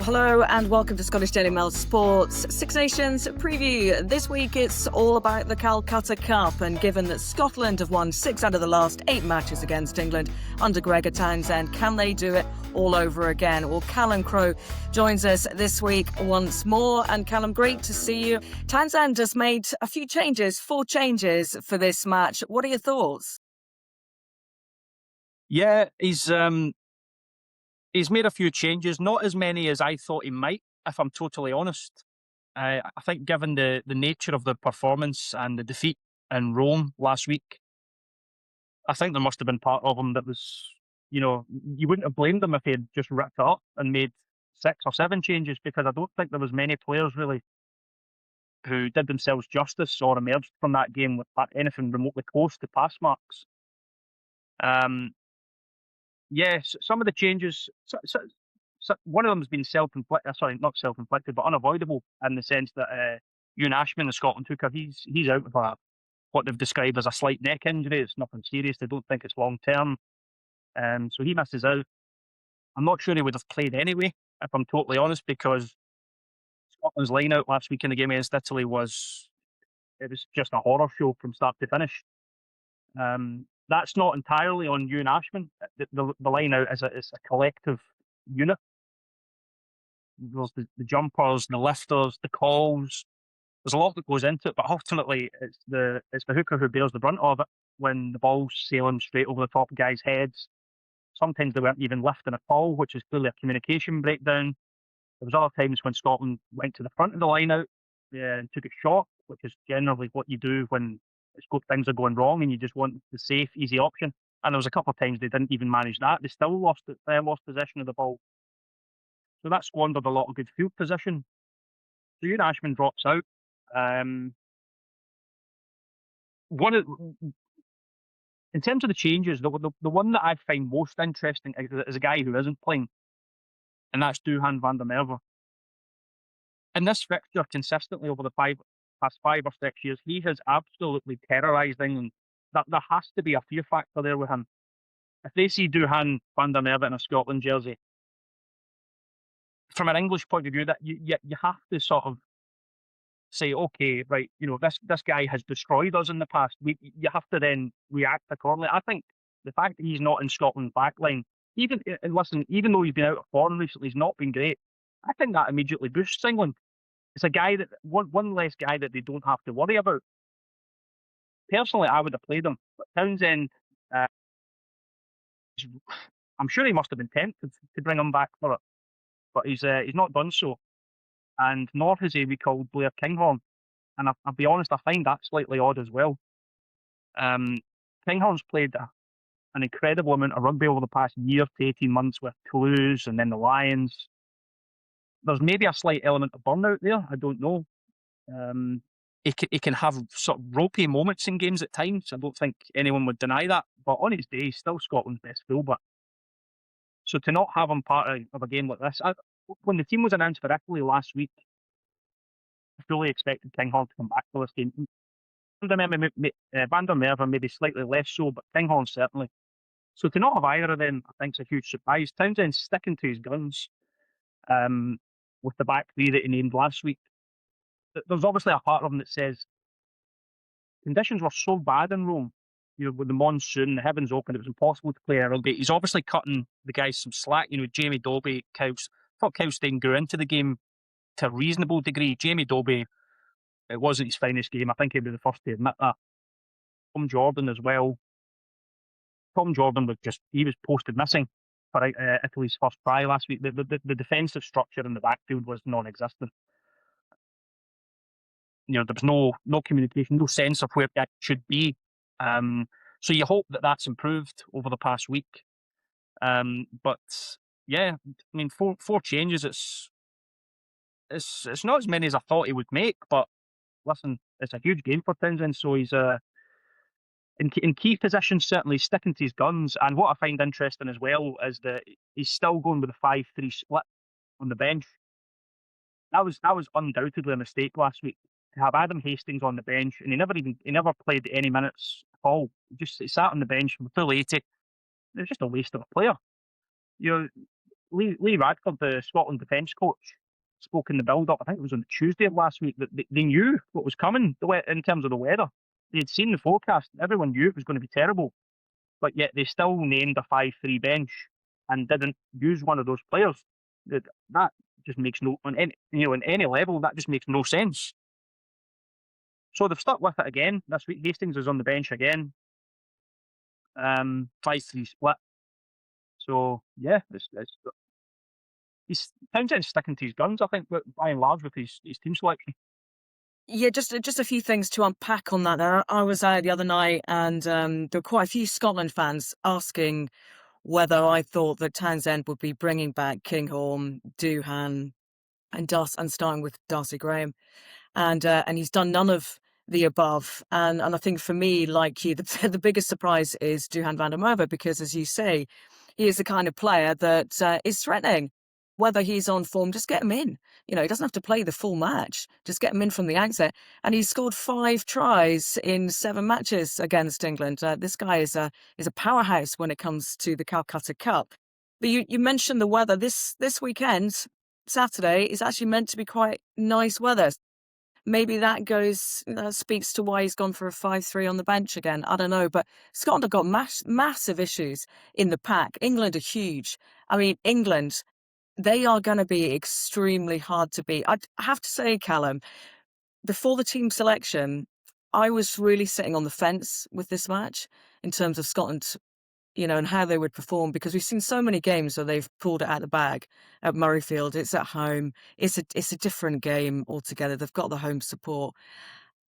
Hello and welcome to Scottish Daily Mail Sports Six Nations Preview. This week it's all about the Calcutta Cup, and given that Scotland have won 6 out of the last 8 matches against England under Gregor Townsend, can they do it all over again? Well, Callum Crowe joins us this week once more. And Callum, great to see you. Townsend has made a few changes, 4 changes for this match. What are your thoughts? Yeah, he's made a few changes, not as many as I thought he might, if I'm totally honest. I think given the nature of the performance and the defeat in Rome last week, I think there must have been part of him that was, you wouldn't have blamed him if he had just ripped it up and made 6 or 7 changes, because I don't think there was many players really who did themselves justice or emerged from that game with anything remotely close to pass marks. Um, Yes, some of the changes. One of them has been self-inflicted. Sorry, not self-inflicted, but unavoidable in the sense that Ewan Ashman, the Scotland hooker, he's out with what they've described as a slight neck injury. It's nothing serious. They don't think it's long term, so he misses out. I'm not sure he would have played anyway, if I'm totally honest, because Scotland's line out last week in the game against Italy was just a horror show from start to finish. That's not entirely on Ewan Ashman. The line out is a collective unit. There's the jumpers, the lifters, the calls. There's a lot that goes into it, but ultimately it's the hooker who bears the brunt of it when the ball's sailing straight over the top of guys' heads. Sometimes they weren't even lifting at all, which is clearly a communication breakdown. There was other times when Scotland went to the front of the line out, and took a shot, which is generally what you do when things are going wrong and you just want the safe, easy option. And there was a couple of times they didn't even manage that. They still lost possession of the ball. So that squandered a lot of good field position. So Ewan Ashman drops out. One of In terms of the changes, the one that I find most interesting is a guy who isn't playing, and that's Duhan van der Merwe. In this fixture, consistently over the past 5 or 6 years, he has absolutely terrorised England. There has to be a fear factor there with him. If they see Duhan van der Merwe in a Scotland jersey, from an English point of view, that you have to sort of say, okay, right, this guy has destroyed us in the past. You have to then react accordingly. I think the fact that he's not in Scotland's backline, even though he's been out of form recently, he's not been great. I think that immediately boosts England. It's a guy that one less guy that they don't have to worry about. Personally, I would have played him, but Townsend, uh, I'm sure he must have been tempted to bring him back for it, but he's not done so, and nor has he recalled Blair Kinghorn. And I'll be honest, I find that slightly odd as well. Kinghorn's played an incredible amount of rugby over the past year to 18 months with Toulouse and then the Lions. There's maybe a slight element of burnout there. I don't know. He can have sort of ropey moments in games at times. I don't think anyone would deny that. But on his day, he's still Scotland's best fullback. So to not have him part of a game like this, when the team was announced for Italy last week, I fully expected Kinghorn to come back for this game. Van der Merwe maybe slightly less so, but Kinghorn certainly. So to not have either of them, I think, is a huge surprise. Townsend's sticking to his guns with the back three that he named last week. There's obviously a part of him that says conditions were so bad in Rome, with the monsoon, the heavens open, it was impossible to play rugby. He's obviously cutting the guys some slack. Jamie Dobie, I thought Kyle grew into the game to a reasonable degree. Jamie Dobie, it wasn't his finest game. I think he'd be the first to admit that. Tom Jordan as well. Tom Jordan he was posted missing for Italy's first try last week. The defensive structure in the backfield was non-existent. There was no communication, no sense of where that should be. So you hope that that's improved over the past week. But yeah, I mean, four changes. It's not as many as I thought he would make. But listen, it's a huge game for Townsend. So he's in key positions, certainly sticking to his guns. And what I find interesting as well is that he's still going with a 5-3 split on the bench. That was undoubtedly a mistake last week, to have Adam Hastings on the bench, and he never played any minutes at all. He sat on the bench for full 80. It was just a waste of a player. Lee Radford, the Scotland defence coach, spoke in the build-up. I think it was on Tuesday of last week that they knew what was coming in terms of the weather. They had seen the forecast. Everyone knew it was going to be terrible, but yet they still named a 5-3 bench and didn't use one of those players. That just makes no on any level. That just makes no sense. So they've stuck with it again this week. Hastings is on the bench again. 5-3 split. So yeah, Townsend's sticking to his guns, I think, but by and large with his team selection. Yeah, just a few things to unpack on that. Now, I was out the other night, and there were quite a few Scotland fans asking whether I thought that Townsend would be bringing back Kinghorn, Doohan, and starting with Darcy Graham, and he's done none of the above. And I think for me, like you, the biggest surprise is Duhan van der Merwe, because as you say, he is the kind of player that is threatening. Whether he's on form, just get him in. He doesn't have to play the full match. Just get him in from the outset. And he's scored 5 tries in 7 matches against England. This guy is a powerhouse when it comes to the Calcutta Cup. But you mentioned the weather. This weekend, Saturday, is actually meant to be quite nice weather. Maybe that speaks to why he's gone for a 5-3 on the bench again. I don't know, but Scotland have got massive issues in the pack. England are huge. I mean, England, they are going to be extremely hard to beat. I have to say, Callum, before the team selection, I was really sitting on the fence with this match in terms of Scotland, and how they would perform, because we've seen so many games where they've pulled it out of the bag at Murrayfield. It's at home. It's a different game altogether. They've got the home support.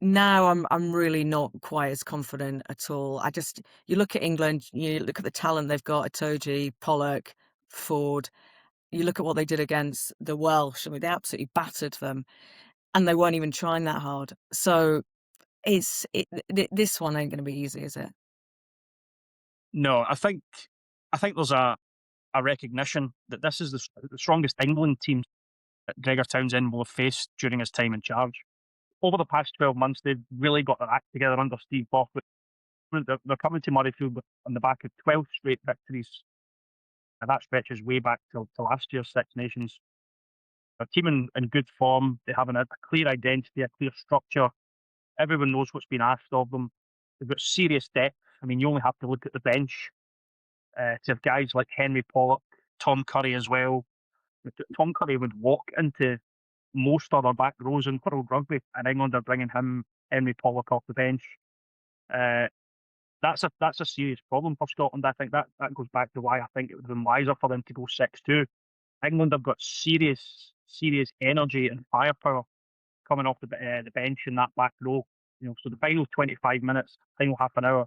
Now I'm really not quite as confident at all. You look at England, you look at the talent they've got: Itoje, Pollock, Ford. You look at what they did against the Welsh. I mean, they absolutely battered them, and they weren't even trying that hard. So this one ain't going to be easy, is it? No, I think there's a recognition that this is the strongest England team that Gregor Townsend will have faced during his time in charge. Over the past 12 months, they've really got their act together under Steve Borthwick. They're coming to Murrayfield on the back of 12 straight victories, and that stretches way back to last year's Six Nations. A team in good form. They have a clear identity, a clear structure. Everyone knows what's been asked of them. They've got serious depth. I mean, you only have to look at the bench to have guys like Henry Pollock, Tom Curry as well. Tom Curry would walk into most other back rows in World Rugby, and England are bringing him, Henry Pollock, off the bench. That's a serious problem for Scotland. I think that goes back to why I think it would have been wiser for them to go 6-2. England have got serious energy and firepower coming off the bench in that back row. So the final 25 minutes, final half an hour,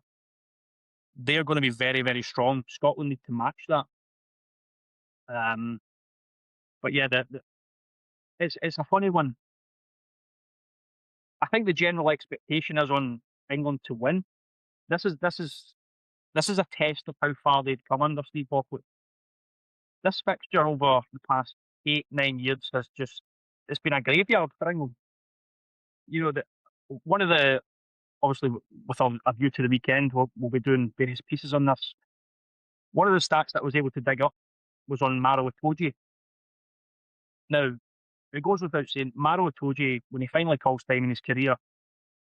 they're going to be very, very strong. Scotland need to match that. But yeah, it's a funny one. I think the general expectation is on England to win. This is a test of how far they've come under Steve Borthwick. This fixture over the past 8-9 years has it's been a graveyard for England. That one of the, obviously with a view to the weekend, we'll be doing various pieces on this. One of the stats that I was able to dig up was on Maro Itoje. Now, it goes without saying, Maro Itoje, when he finally calls time in his career,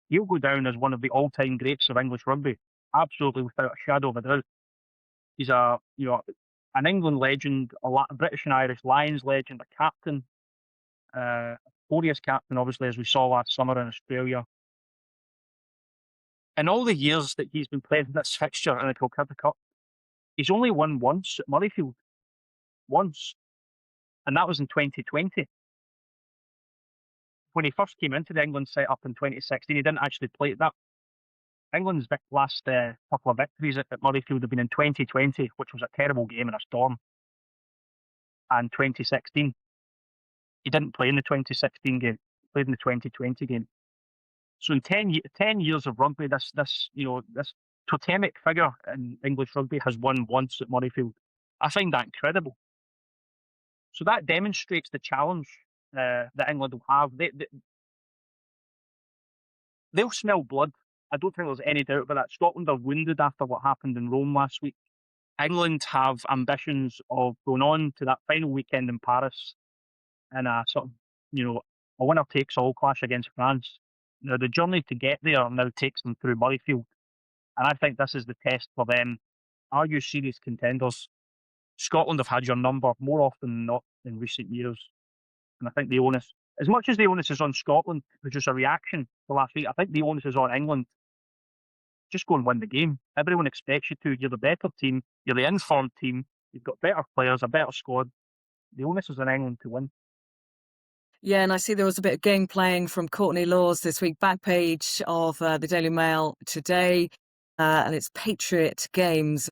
he'll go down as one of the all-time greats of English rugby, absolutely without a shadow of a doubt. He's an England legend, a British and Irish Lions legend, a captain, glorious captain, obviously, as we saw last summer in Australia. In all the years that he's been playing this fixture in the Calcutta Cup, he's only won once at Murrayfield. Once. And that was in 2020. When he first came into the England setup in 2016, he didn't actually play at that. England's last couple of victories at Murrayfield have been in 2020, which was a terrible game in a storm, and 2016. He didn't play in the 2016 game. He played in the 2020 game. So in 10 years of rugby, this totemic figure in English rugby has won once at Murrayfield. I find that incredible. So that demonstrates the challenge that England will have. They'll smell blood. I don't think there's any doubt about that. Scotland are wounded after what happened in Rome last week. England have ambitions of going on to that final weekend in Paris in a sort of, a winner takes all clash against France. Now, the journey to get there now takes them through Murrayfield, and I think this is the test for them. Are you serious contenders? Scotland have had your number more often than not in recent years, and I think the onus, as much as the onus is on Scotland, which is a reaction to last week, I think the onus is on England. Just go and win the game. Everyone expects you to. You're the better team. You're the informed team. You've got better players, a better squad. The onus is on England to win. Yeah, and I see there was a bit of game playing from Courtney Laws this week, back page of the Daily Mail today, and it's Patriot Games.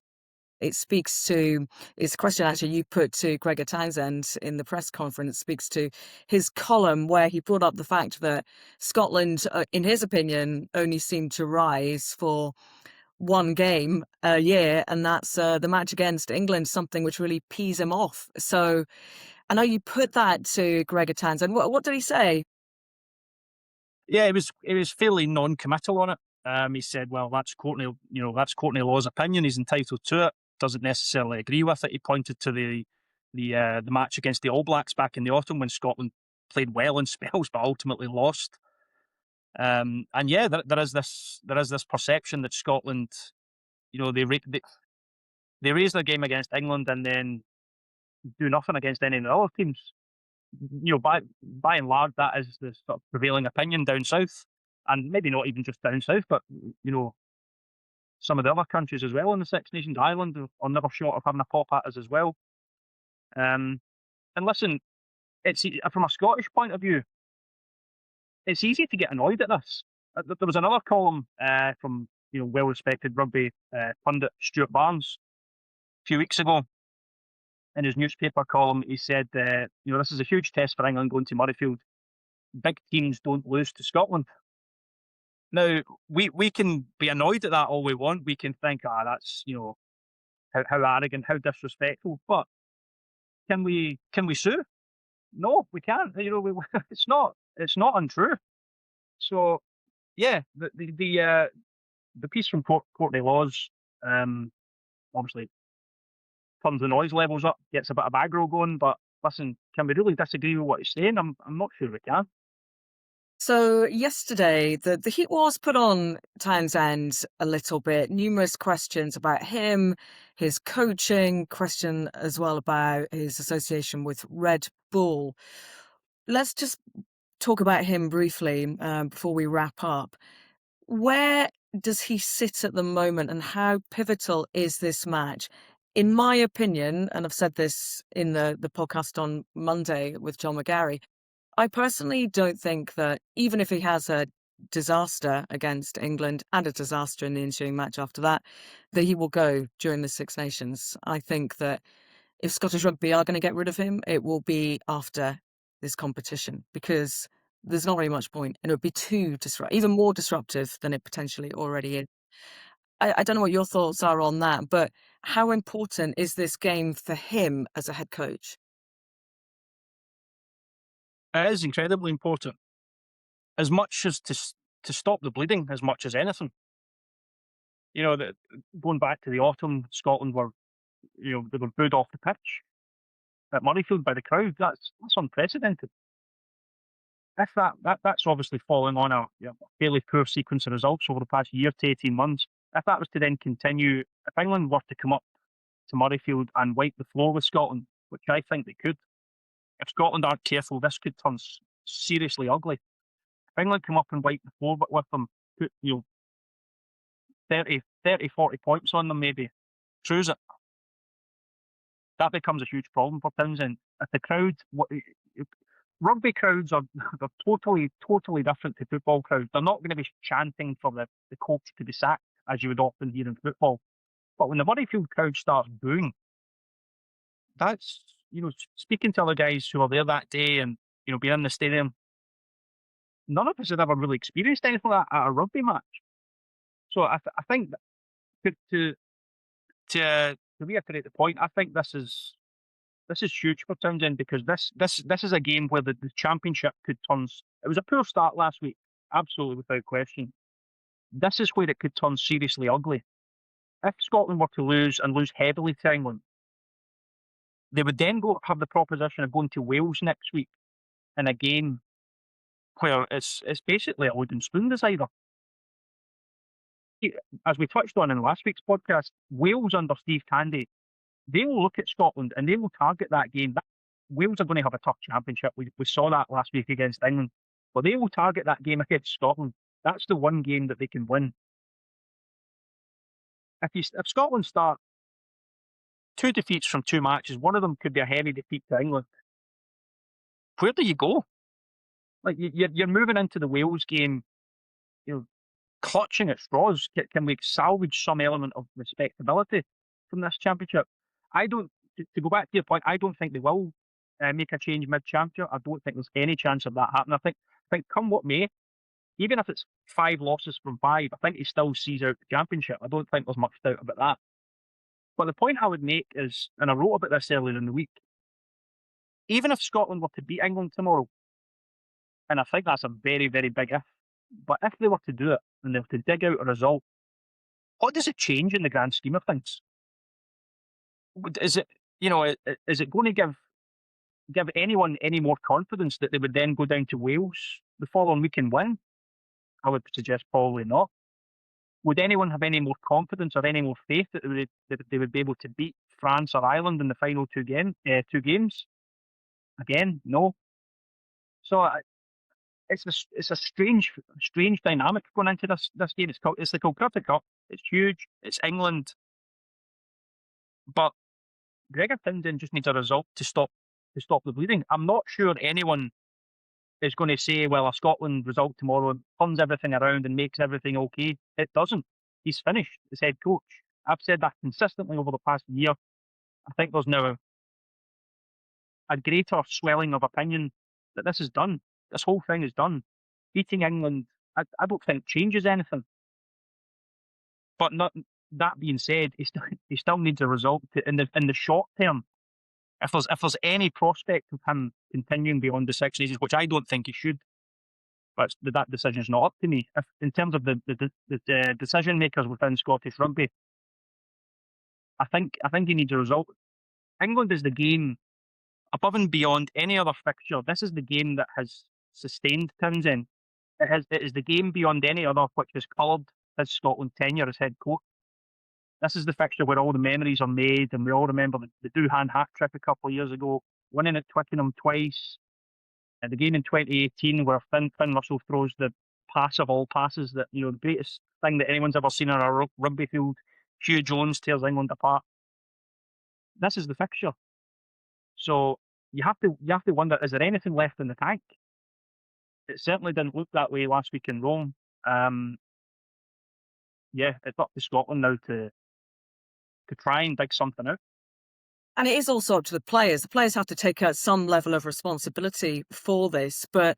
It speaks to, it's a question actually you put to Gregor Townsend in the press conference, speaks to his column where he brought up the fact that Scotland, in his opinion, only seem to rise for one game a year, and that's the match against England, something which really pees him off. So I know you put that to Gregor Townsend. What did he say? Yeah, it was fairly non-committal on it. He said, "Well, that's that's Courtney Law's opinion. He's entitled to it. Doesn't necessarily agree with it." He pointed to the match against the All Blacks back in the autumn when Scotland played well in spells but ultimately lost. And yeah, there is this perception that Scotland, they raise their game against England and then do nothing against any of the other teams. By and large, that is the sort of prevailing opinion down south, and maybe not even just down south, but some of the other countries as well in the Six Nations. Ireland are never short of having a pop at us as well. And listen, it's from a Scottish point of view, it's easy to get annoyed at this. There was another column from well-respected rugby pundit Stuart Barnes a few weeks ago. In his newspaper column, he said, this is a huge test for England going to Murrayfield. Big teams don't lose to Scotland. Now, we can be annoyed at that all we want. We can think, that's, how arrogant, how disrespectful. But can we sue? No, we can't. It's not untrue. So, yeah, the piece from Courtney Laws, obviously turns the noise levels up, gets a bit of aggro going. But listen, can we really disagree with what he's saying? I'm not sure we can. So yesterday, the heat was put on Townsend a little bit. Numerous questions about him, his coaching, question as well about his association with Red Bull. Let's just talk about him briefly before we wrap up. Where does he sit at the moment, and how pivotal is this match? In my opinion, and I've said this in the podcast on Monday with John McGarry, I personally don't think that even if he has a disaster against England and a disaster in the ensuing match after that he will go during the Six Nations. I think that if Scottish Rugby are going to get rid of him, it will be after this competition, because there's not very much point, and it would be even more disruptive than it potentially already is. I don't know what your thoughts are on that, but how important is this game for him as a head coach? It is incredibly important, as much as to stop the bleeding, as much as anything. Going back to the autumn, Scotland were, they were booed off the pitch at Murrayfield by the crowd. That's unprecedented. If that's obviously falling on a fairly poor sequence of results over the past year to 18 months. If that was to then continue, if England were to come up to Murrayfield and wipe the floor with Scotland, which I think they could, if Scotland aren't careful, this could turn seriously ugly. If England come up and wipe the floor with them, put 30, 40 points on them, maybe cruise it, that becomes a huge problem for Townsend. If the crowd, rugby crowds they're totally different to football crowds. They're not going to be chanting for the coach to be sacked, as you would often hear in football. But when the Murrayfield crowd starts booing, that's, speaking to other guys who were there that day and, being in the stadium, none of us had ever really experienced anything like that at a rugby match. So I think to reiterate the point, I think this is huge for Townsend, because this is a game where the championship could turn. It was a poor start last week, absolutely without question. This is where it could turn seriously ugly. if Scotland were to lose and lose heavily to England, they would then have the proposition of going to Wales next week in a game where it's basically a wooden spoon decider. As we touched on in last week's podcast, Wales under Steve Candy, they will look at Scotland and they will target that game. Wales are going to have a tough championship. We saw that last week against England. But they will target that game against Scotland. That's the one game that they can win. If Scotland start 2 defeats from 2 matches, one of them could be a heavy defeat to England. Where do you go? Like you're moving into the Wales game, clutching at straws. Can we salvage some element of respectability from this championship? I don't. To go back to your point, I don't think they will make a change mid-championship. I don't think there's any chance of that happening. I think come what may, even if it's 5 losses from 5, I think he still sees out the championship. I don't think there's much doubt about that. But the point I would make is, and I wrote about this earlier in the week, even if Scotland were to beat England tomorrow, and I think that's a very, very big if, but if they were to do it and they were to dig out a result, what does it change in the grand scheme of things? Is it, is it going to give anyone any more confidence that they would then go down to Wales the following week and win? I would suggest probably not. Would anyone have any more confidence or any more faith that they would be able to beat France or Ireland in the final 2 games? Again, no. So it's a strange dynamic going into this game. It's the Calcutta Cup. It's huge. It's England, but Gregor Townsend just needs a result to stop the bleeding. I'm not sure anyone is going to say, well, a Scotland result tomorrow turns everything around and makes everything okay. It doesn't. He's finished as head coach. I've said that consistently over the past year. I think there's now a greater swelling of opinion that this is done. This whole thing is done. Beating England, I don't think changes anything. But that being said, he still needs a result in the short term. If there's any prospect of him continuing beyond the 6 seasons, which I don't think he should, but that decision is not up to me. If in terms of the decision makers within Scottish rugby, I think he needs a result. England is the game above and beyond any other fixture. This is the game that has sustained Townsend. It is the game beyond any other which has coloured his Scotland tenure as head coach. This is the fixture where all the memories are made, and we all remember the Doohan hat trick a couple of years ago, winning at Twickenham twice, and the game in 2018 where Finn Russell throws the pass of all passes, that the greatest thing that anyone's ever seen on a rugby field. Hugh Jones tears England apart. This is the fixture. So you have to wonder, is there anything left in the tank? It certainly didn't look that way last week in Rome. It's up to Scotland now to try and dig something out. And it is also up to the players. The players have to take some level of responsibility for this. But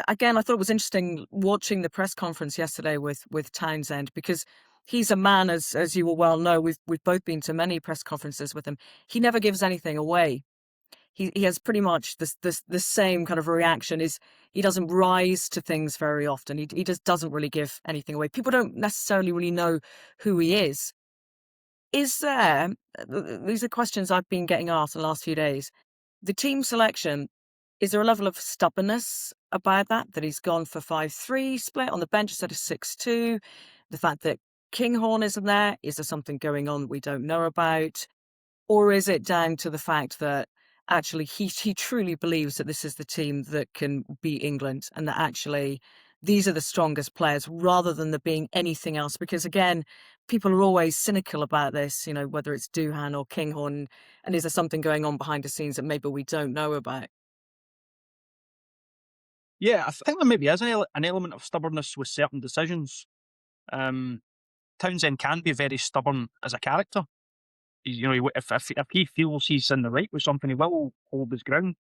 again, I thought it was interesting watching the press conference yesterday with Townsend, because he's a man, as you will well know, we've both been to many press conferences with him. He never gives anything away. He has pretty much the same kind of reaction. He doesn't rise to things very often. He just doesn't really give anything away. People don't necessarily really know who he is. Is there, these are questions I've been getting asked in the last few days, the team selection, is there a level of stubbornness about that he's gone for 5-3 split on the bench instead of 6-2? The fact that Kinghorn isn't there, is there something going on that we don't know about? Or is it down to the fact that actually he truly believes that this is the team that can beat England, and that actually these are the strongest players, rather than there being anything else? Because again, people are always cynical about this, whether it's Doohan or Kinghorn, and is there something going on behind the scenes that maybe we don't know about? Yeah, I think there maybe is an element of stubbornness with certain decisions. Townsend can be very stubborn as a character. If he feels he's in the right with something, he will hold his ground.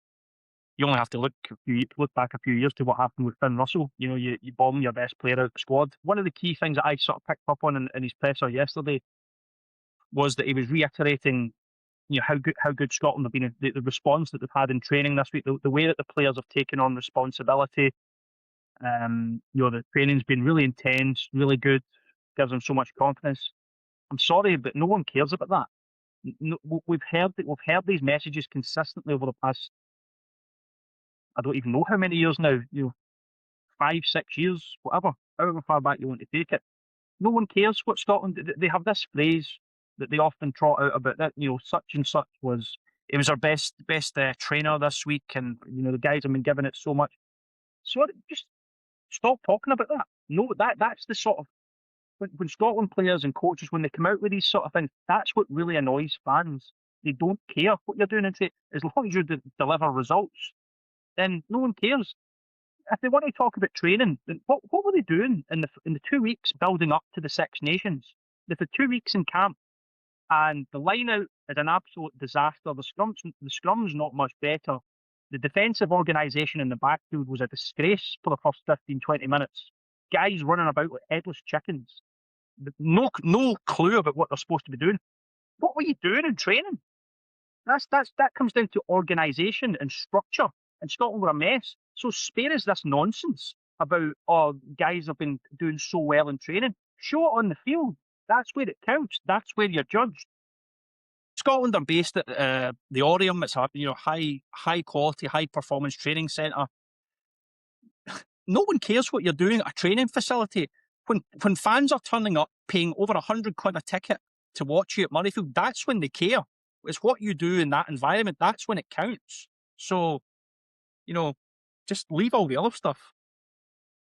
You only have to look back a few years to what happened with Finn Russell. You bomb your best player out of the squad. One of the key things that I sort of picked up on in his presser yesterday was that he was reiterating, how good Scotland have been, the response that they've had in training this week, the way that the players have taken on responsibility. The training's been really intense, really good, gives them so much confidence. I'm sorry, but no one cares about that. No, we've heard these messages consistently over the past, I don't even know how many years now. 5, 6 years, whatever, however far back you want to take it. No one cares what Scotland. They have this phrase that they often trot out about that. Such and such it was our best trainer this week, and the guys have been giving it so much. So just stop talking about that. No, that's the sort of when Scotland players and coaches, when they come out with these sort of things, that's what really annoys fans. They don't care what you're doing, and say as long as you deliver results, then no one cares. If they want to talk about training, then what were they doing in the 2 weeks building up to the Six Nations? They've had 2 weeks in camp, and the line out is an absolute disaster. The scrum's not much better. The defensive organisation in the backfield was a disgrace for the first 15, 20 minutes. Guys running about like headless chickens. No clue about what they're supposed to be doing. What were you doing in training? That comes down to organisation and structure. And Scotland were a mess. So spare us this nonsense about guys have been doing so well in training. Show it on the field. That's where it counts. That's where you're judged. Scotland are based at the Orium. It's a high quality, high performance training centre. No one cares what you're doing at a training facility. When fans are turning up, paying over £100 a ticket to watch you at Murrayfield, that's when they care. It's what you do in that environment. That's when it counts. So, just leave all the other stuff.